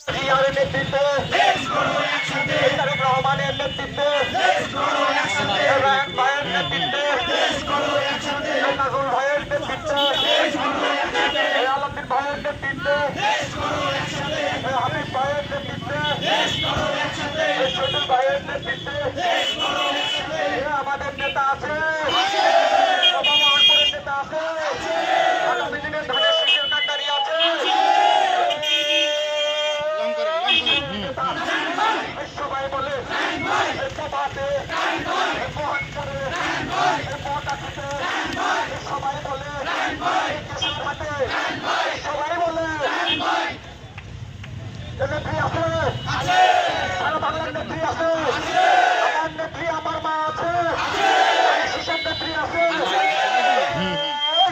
জিয়ার নেতৃত্বে তারেক রহমানের নেতৃত্বে রায়হান ভাইয়ের নেতৃত্বে নাজুল ভাইয়ের নেতৃত্বে আলমগীর ভাইয়ের নেতৃত্বে হাবিব ভাইয়ের নেতৃত্বে শহীদুল ভাইয়ের নেতৃত্বে আমাদের নেতা আছে মহানপুরের নেতা আছে আগামী দিনের ধানের শীষের কান্ডারি আছে সবাই বলে সভাতে মহানপুরে মহাকাশিতে সবাই বলে দেশের হাতে সবাই বলে নেত্রী আছে সারা বাংলার নেত্রী আছে আমার নেত্রী আমার মা আছে শিশের নেত্রী আছে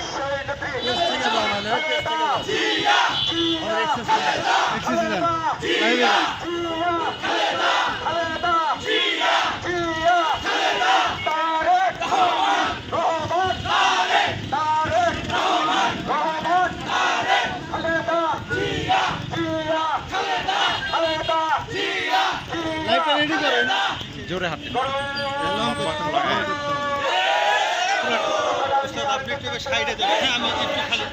সেই নেত্রী জোরে হাতে আপনি একটু সাইডে দেবেন আমি একটু খালি